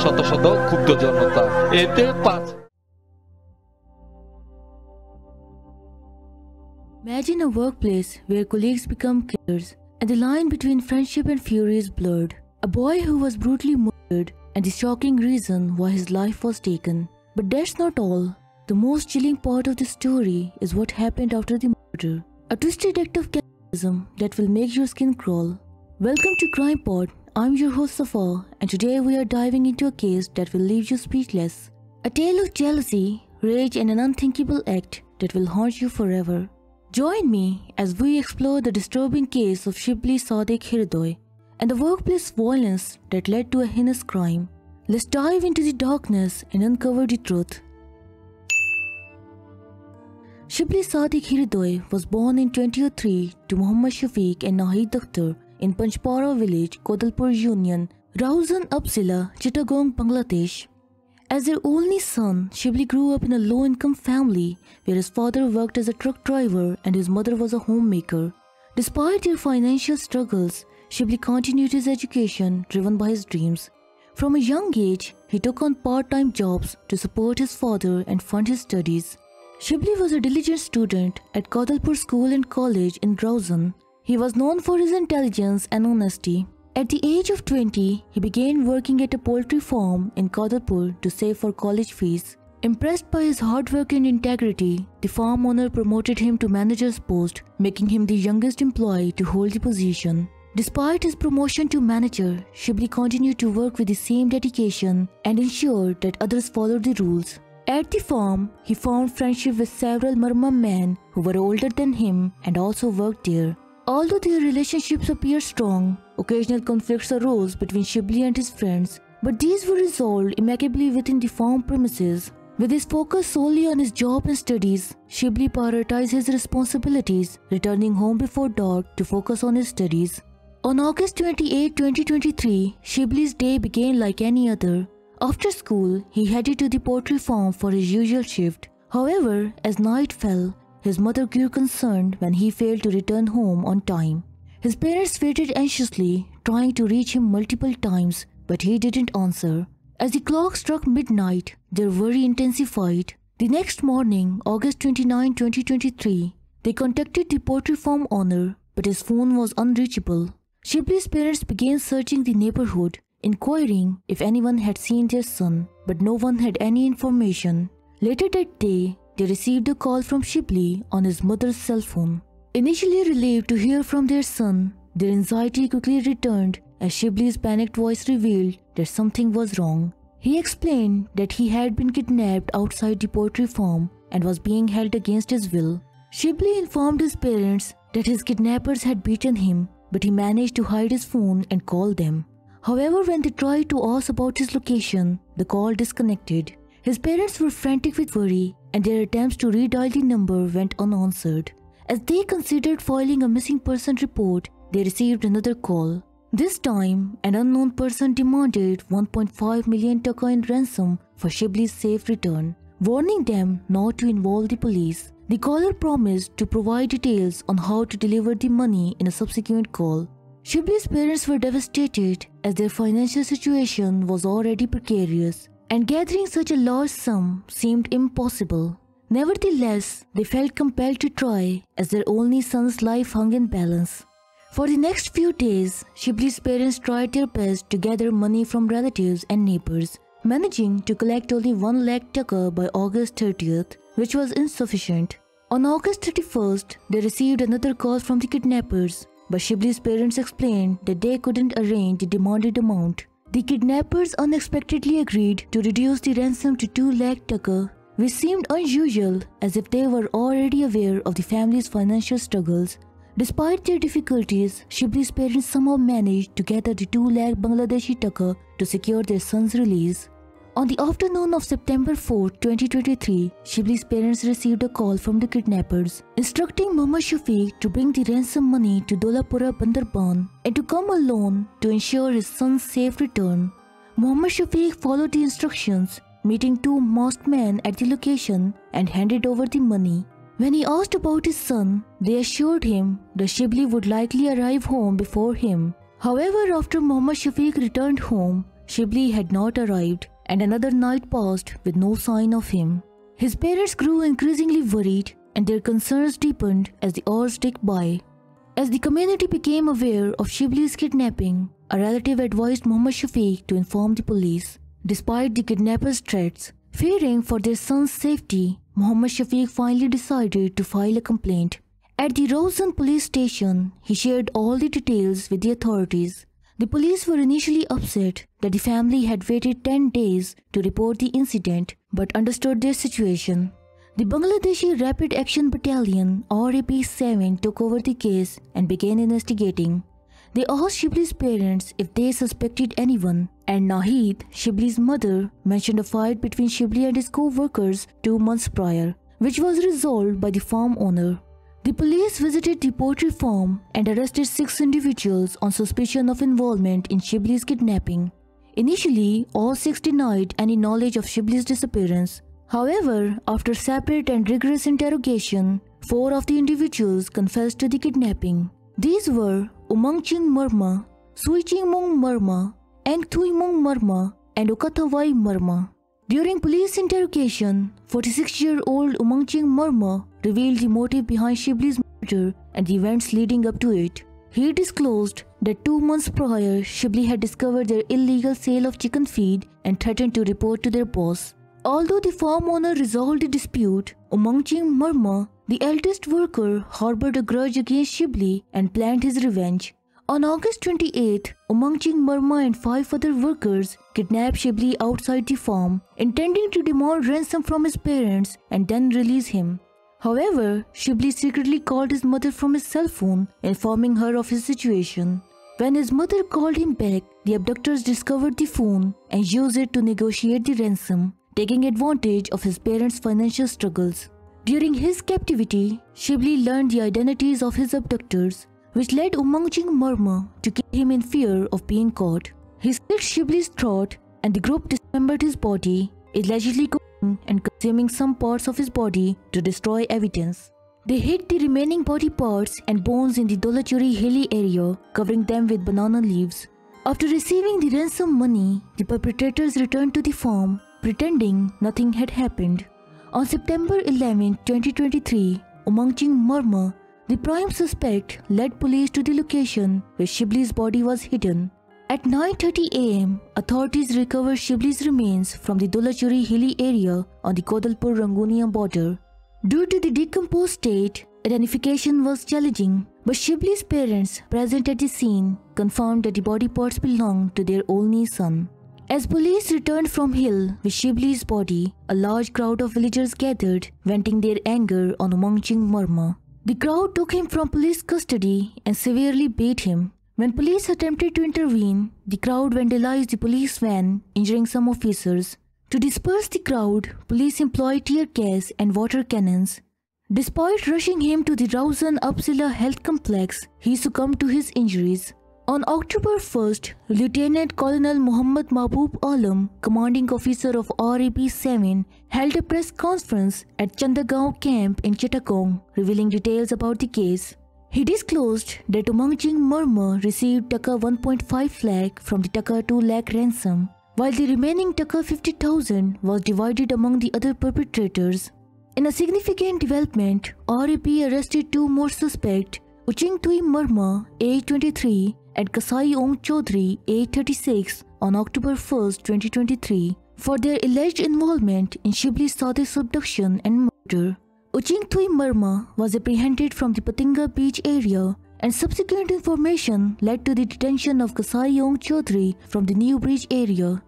শত শত ক্ষুব্ধ জনতা এতে 5। Imagine a workplace where colleagues become killers and the line between friendship and fury is blurred. A boy who was brutally murdered and the shocking reason why his life was taken. But that's not all. The most chilling part of the story is what happened after the murder. A twisted act of cannibalism that will make your skin crawl. Welcome to Crime Pod. I'm your host Safa, and today we are diving into a case that will leave you speechless. A tale of jealousy, rage and an unthinkable act that will haunt you forever. Join me as we explore the disturbing case of Shibli Sadiq Hirdoy and the workplace violence that led to a heinous crime. Let's dive into the darkness and uncover the truth. Shibli Sadiq Hirdoy was born in 2003 to Muhammad Shafiq and Nahid Akhtar in Panchpara village, Kodalpur Union, Rauzan Upzila, Chittagong, Bangladesh. As their only son, Shibli grew up in a low-income family where his father worked as a truck driver and his mother was a homemaker. Despite their financial struggles, Shibli continued his education driven by his dreams. From a young age, he took on part-time jobs to support his father and fund his studies. Shibli was a diligent student at Kodalpur School and College in Rauzan. He was known for his intelligence and honesty. At the age of 20, he began working at a poultry farm in Kodalpur to save for college fees. Impressed by his hard work and integrity, the farm owner promoted him to manager's post, making him the youngest employee to hold the position. Despite his promotion to manager, Shibli continued to work with the same dedication and ensured that others followed the rules. At the farm, he found friendship with several Marmam men who were older than him and also worked there. Although their relationships appeared strong, occasional conflicts arose between Shibli and his friends, but these were resolved amicably within the farm premises. With his focus solely on his job and studies, Shibli prioritized his responsibilities, returning home before dark to focus on his studies. On August 28, 2023, Shibli's day began like any other. After school, he headed to the poultry farm for his usual shift. However, as night fell, his mother grew concerned when he failed to return home on time. His parents waited anxiously, trying to reach him multiple times, but he didn't answer. As the clock struck midnight, their worry intensified. The next morning, August 29, 2023, they contacted the poultry farm owner, but his phone was unreachable. Shibli's parents began searching the neighborhood, inquiring if anyone had seen their son, but no one had any information. Later that day, they received a call from Shibli on his mother's cell phone. Initially relieved to hear from their son, their anxiety quickly returned as Shibli's panicked voice revealed that something was wrong. He explained that he had been kidnapped outside the poultry farm and was being held against his will. Shibli informed his parents that his kidnappers had beaten him, but he managed to hide his phone and call them. However, when they tried to ask about his location, the call disconnected. His parents were frantic with worry, and their attempts to redial the number went unanswered. As they considered filing a missing person report, they received another call. This time, an unknown person demanded 1.5 million taka in ransom for Shibli's safe return, warning them not to involve the police. The caller promised to provide details on how to deliver the money in a subsequent call. Shibli's parents were devastated as their financial situation was already precarious, and gathering such a large sum seemed impossible. Nevertheless, they felt compelled to try as their only son's life hung in balance. For the next few days, Shibli's parents tried their best to gather money from relatives and neighbors, managing to collect only 1 lakh taka by August 30th, which was insufficient. On August 31st, they received another call from the kidnappers, but Shibli's parents explained that they couldn't arrange the demanded amount. The kidnappers unexpectedly agreed to reduce the ransom to 2 lakh taka, which seemed unusual as if they were already aware of the family's financial struggles. Despite their difficulties, Shibli's parents somehow managed to gather the 2 lakh Bangladeshi taka to secure their son's release. On the afternoon of September 4, 2023, Shibli's parents received a call from the kidnappers, instructing Muhammad Shafiq to bring the ransom money to Dolapura Bandarban and to come alone to ensure his son's safe return. Muhammad Shafiq followed the instructions, meeting 2 masked men at the location and handed over the money. When he asked about his son, they assured him that Shibli would likely arrive home before him. However, after Muhammad Shafiq returned home, Shibli had not arrived, and another night passed with no sign of him. His parents grew increasingly worried, and their concerns deepened as the hours ticked by. As the community became aware of Shibli's kidnapping, a relative advised Muhammad Shafiq to inform the police. Despite the kidnappers' threats, fearing for their son's safety, Muhammad Shafiq finally decided to file a complaint. At the Rawson police station, he shared all the details with the authorities. The police were initially upset that the family had waited 10 days to report the incident, but understood their situation. The Bangladeshi Rapid Action Battalion (RAP-7) took over the case and began investigating. They asked Shibli's parents if they suspected anyone, and Nahid, Shibli's mother, mentioned a fight between Shibli and his co-workers 2 months prior, which was resolved by the farm owner. The police visited the poultry farm and arrested 6 individuals on suspicion of involvement in Shibli's kidnapping. Initially, all 6 denied any knowledge of Shibli's disappearance. However, after separate and rigorous interrogation, 4 of the individuals confessed to the kidnapping. These were Umangching Murma, Suichingmung Murma, Engthuimung Murma, and Okathawai Murma. During police interrogation, 46-year-old Umangching Murma revealed the motive behind Shibli's murder and the events leading up to it. He disclosed that 2 months prior, Shibli had discovered their illegal sale of chicken feed and threatened to report to their boss. Although the farm owner resolved the dispute, Umangching Murma, the eldest worker, harbored a grudge against Shibli and planned his revenge. On August 28, Umangching Murma and 5 other workers kidnapped Shibli outside the farm, intending to demand ransom from his parents and then release him. However, Shibli secretly called his mother from his cell phone, informing her of his situation. When his mother called him back, the abductors discovered the phone and used it to negotiate the ransom, taking advantage of his parents' financial struggles. During his captivity, Shibli learned the identities of his abductors, which led Umangching Murma to kill him in fear of being caught. He slit Shibli's throat and the group dismembered his body, allegedly cooking and consuming some parts of his body to destroy evidence. They hid the remaining body parts and bones in the Dolachuri hilly area, covering them with banana leaves. After receiving the ransom money, the perpetrators returned to the farm, pretending nothing had happened. On September 11, 2023, Umangching Murma, the prime suspect, led police to the location where Shibli's body was hidden. At 9:30 am, authorities recovered Shibli's remains from the Dolachuri hilly area on the Kodalpur-Rangunia border. Due to the decomposed state, identification was challenging, but Shibli's parents present at the scene confirmed that the body parts belonged to their only son. As police returned from hill with Shibli's body, a large crowd of villagers gathered, venting their anger on Umangching Murma. The crowd took him from police custody and severely beat him. When police attempted to intervene, the crowd vandalized the police van, injuring some officers. To disperse the crowd, police employed tear gas and water cannons. Despite rushing him to the Rawson Upzila Health Complex, he succumbed to his injuries. On October 1st, Lieutenant Colonel Muhammad Mahbub Alam, commanding officer of RAP-7, held a press conference at Chandagaon camp in Chittagong, revealing details about the case. He disclosed that Umangching Murma received Taka 1.5 lakh from the Taka 2 lakh ransom, while the remaining Taka 50,000 was divided among the other perpetrators. In a significant development, RAP arrested 2 more suspects, Uchingthui Murma, age 23, and Kasai Ong Chaudhary, age 36, on October 1, 2023, for their alleged involvement in Shibli Sadiq's abduction and murder. Uchingthui Murma was apprehended from the Patinga beach area, and subsequent information led to the detention of Kasai Ong Chaudhary from the New Bridge area.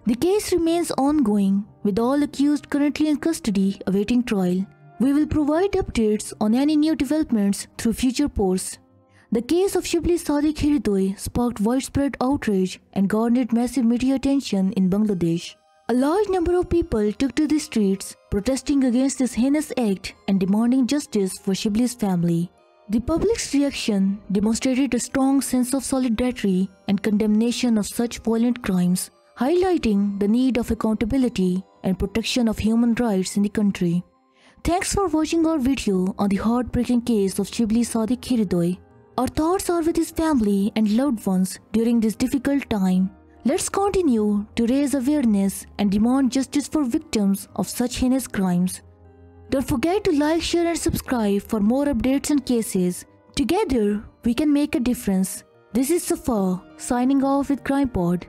The case remains ongoing, with all accused currently in custody awaiting trial. We will provide updates on any new developments through future posts. The case of Shibli Sadiq Hirdoy sparked widespread outrage and garnered massive media attention in Bangladesh. A large number of people took to the streets, protesting against this heinous act and demanding justice for Shibli's family. The public's reaction demonstrated a strong sense of solidarity and condemnation of such violent crimes, highlighting the need of accountability and protection of human rights in the country. Thanks for watching our video on the heartbreaking case of Shibli Sadiq Hirdoy. Our thoughts are with his family and loved ones during this difficult time. Let's continue to raise awareness and demand justice for victims of such heinous crimes. Don't forget to like, share and subscribe for more updates and cases. Together, we can make a difference. This is Safa signing off with Crime Pod.